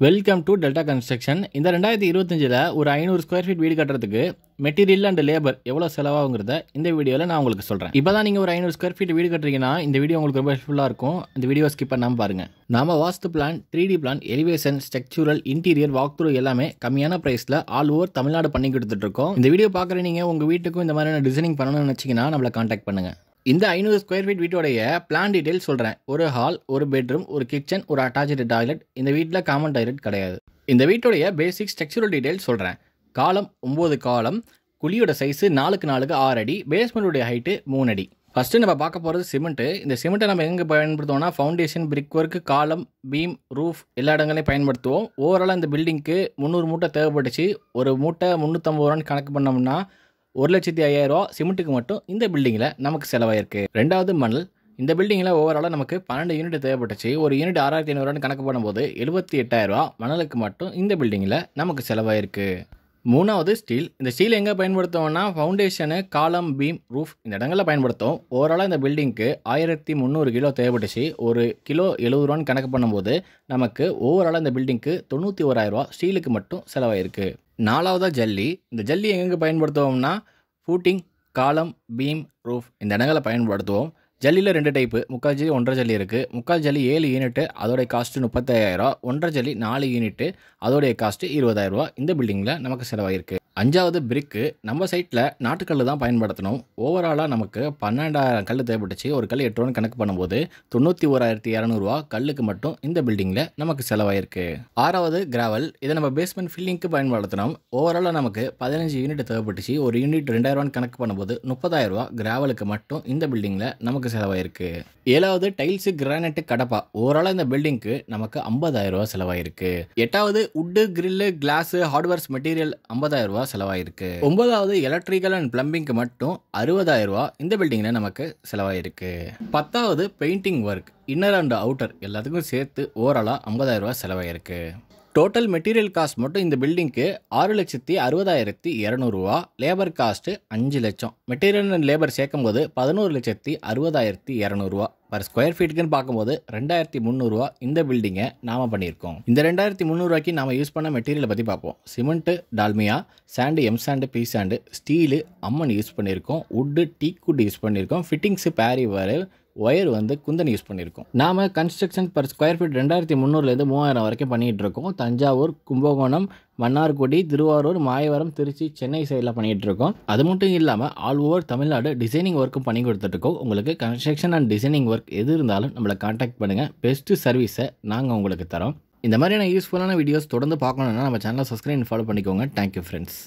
Welcome to delta construction. இந்த 2025 ஒரு 500 square feet வீடு கட்டுறதுக்கு மெட்டீரியல் அண்ட் லேபர் எவ்வளோ செலவாகுங்கிறத இந்த வீடியோவில் நான் உங்களுக்கு சொல்கிறேன். இப்போ தான் நீங்கள் ஒரு 500 ஸ்கொயர் ஃபீட் வீடு கட்டுறீங்கன்னா இந்த வீடியோ உங்களுக்கு ரொம்ப ஹெல்ப்ஃபுல்லாக இருக்கும். இந்த வீடியோ ஸ்கிப் பண்ணாமல் பாருங்கள். நாம vastu plan, 3D plan, elevation, structural, interior, walk through எல்லாமே கம்மியான ப்ரைஸில் ஆல் ஓவர் தமிழ்நாடு பண்ணி கொடுத்துட்ருக்கோம். இந்த வீடியோ பார்க்குற நீங்கள் உங்கள் வீட்டுக்கும் இந்த மாதிரியான டிசைனிங் பண்ணணும்னு நினச்சிங்கன்னா நம்மளை காண்டாக்ட் பண்ணுங்கள். இந்த 500 ஸ்கொயர் ஃபீட் வீட்டோடைய பிளான் டீடைல் சொல்கிறேன். ஒரு ஹால், ஒரு பெட்ரூம், ஒரு கிச்சன், ஒரு அட்டாச்சு டாய்லெட். இந்த வீட்டில் காமன் டாய்லெட் கிடையாது. இந்த வீட்டுடைய பேசிக் ஸ்ட்ரக்சரல் டீடைல் சொல்கிறேன். காலம் 9 காலம், குழியோட சைஸு 4x4 6 அடி, பேஸ்மெண்ட்டுடைய ஹைட்டு 3 அடி. ஃபஸ்ட்டு நம்ம பார்க்க போகிறது சிமெண்ட்டு. இந்த சிமெண்ட்டை நம்ம எங்கே பயன்படுத்துவோம்னா ஃபவுண்டேஷன், பிரிக் ஒர்க்கு, காலம், பீம், ரூஃப் எல்லா இடங்களையும் பயன்படுத்துவோம். ஓவராலாக இந்த பில்டிங்க்கு 300 மூட்டை தேவைப்பட்டுச்சு. ஒரு மூட்டை 350 ரூபான்னு கணக்கு பண்ணோம்னா 1,05,000 சிமெண்ட்டுக்கு மட்டும் இந்த பில்டிங்கில் நமக்கு செலவாயிருக்கு. ரெண்டாவது மணல். இந்த பில்டிங்கில் ஓவராலாக நமக்கு 12 யூனிட் தேவைப்பட்டுச்சு. ஒரு யூனிட் 6,500 கணக்கு பண்ணும்போது 78,000 மணலுக்கு மட்டும் இந்த பில்டிங்கில் நமக்கு செலவாயிருக்கு. மூணாவது ஸ்டீல். இந்த ஸ்டீல் எங்கே பயன்படுத்துவோம்னா ஃபவுண்டேஷனு, காலம், பீம், ரூஃப் இந்த இடங்களில் பயன்படுத்தும். ஓவராலாக இந்த பில்டிங்க்கு 1300 கிலோ தேவைப்பட்டுச்சு. ஒரு கிலோ 70 ரூபான்னு கணக்கு பண்ணும்போது நமக்கு ஓவராலாக இந்த பில்டிங்க்கு 91,000 ஸ்டீலுக்கு மட்டும் செலவாயிருக்கு. நாலாவதாக ஜல்லி. இந்த ஜல்லி எங்கெங்கே பயன்படுத்துவோம்னா ஃபூட்டிங், காலம், பீம், ரூஃப் இந்த இடங்களை பயன்படுத்துவோம். ஜல்லியில் 2 டைப்பு, முக்கால் ஜல்லி, 1.5 ஜல்லி இருக்குது. முக்கால் ஜல்லி 7 யூனிட்டு, அதோடைய காஸ்ட்டு 35,000. 1.5 ஜல்லி 4 யூனிட்டு, அதோடைய காஸ்ட்டு 20,000 இந்த பில்டிங்கில் நமக்கு செலவாயிருக்கு. அஞ்சாவது பிரிக்கு. நம்ம சைட்டில் நாட்டுக்கல் தான் பயன்படுத்தணும். ஓவராலாக நமக்கு 12,000 கல் தேவைப்பட்டுச்சு. ஒரு கல் 8 ரூபான்னு கணக்கு பண்ணும்போது 91,200 கல்லுக்கு மட்டும் இந்த பில்டிங்கில் நமக்கு செலவாயிருக்கு. ஆறாவது கிராவல். இதை நம்ம பேஸ்மெண்ட் ஃபில்லிங்க்கு பயன்படுத்தணும். ஓவராலாக நமக்கு 15 யூனிட் தேவைப்பட்டுச்சு. ஒரு யூனிட் 2,000 கணக்கு பண்ணும்போது 30,000 கிராவலுக்கு மட்டும் இந்த பில்டிங்கில் நமக்கு செலவாயிருக்கு. ஏழாவது டைல்ஸு, கிரானைட்டு, கடப்பா. ஓவராலாக இந்த பில்டிங்க்கு நமக்கு 50,000 செலவாயிருக்கு. எட்டாவது wood, grill, glass, hardwares material 50,000 செலவாயிருக்கு. 9வது எலக்ட்ரிக்கல் அண்ட் பிளம்பிங்க்கு மட்டும் 60,000 இந்த பில்டிங்கில் நமக்கு செலவாயிருக்கு. 10வது painting work, inner and outer எல்லாத்துக்கும் சேர்த்து ஓவராலாக 50,000 செலவாயிருக்கு. டோட்டல் மெட்டீரியல் காஸ்ட் மட்டும் இந்த பில்டிங்க்கு 6,60,200. லேபர் காஸ்ட்டு 5 லட்சம். மெட்டீரியல் அண்ட் லேபர் சேர்க்கும் போது 11,60,200 பர் ஸ்கொயர் ஃபீட்டுக்குன்னு பார்க்கும்போது 2,300 இந்த பில்டிங்கை நாம் பண்ணியிருக்கோம். இந்த 2,300 நாம் யூஸ் பண்ண மெட்டீரியலை பற்றி பார்ப்போம். Cement Dalmia, sand, M sand, P sand, steel Amman use பண்ணியிருக்கோம். உட்டு டீக்குட் யூஸ் பண்ணியிருக்கோம். ஃபிட்டிங்ஸு பேரி ஒயர் குந்தன் யூஸ் பண்ணியிருக்கோம். நாம் கன்ஸ்ட்ரக்ஷன் பர் ஸ்கொயர் ஃபீட் 2,300லேருந்து 3,000 வரைக்கும் பண்ணிகிட்டு இருக்கோம். தஞ்சாவூர், கும்பகோணம், மன்னார்குடி, திருவாரூர், மாயவரம், திருச்சி, சென்னை சைடில் பண்ணிகிட்டு இருக்கோம். அது மட்டும் இல்லாமல் ஆல் ஓவர் தமிழ்நாடு டிசைனிங் ஒர்க்கும் பண்ணி கொடுத்துட்ருக்கோம். உங்களுக்கு கன்ஸ்ட்ரக்ஷன் அண்ட் டிசைனிங் ஒர்க் எது இருந்தாலும் நம்மளை காண்டாக்ட் பண்ணுங்கள். பெஸ்ட்டு சர்வீஸை நாங்கள் உங்களுக்கு தரோம். இந்த மாதிரியான யூஸ்ஃபுல்லான வீடியோஸ் தொடர்ந்து பார்க்கணுன்னா நம்ம சேனலை சப்ஸ்கிரைப் ஃபாலோ பண்ணிக்கோங்க. Thank you friends.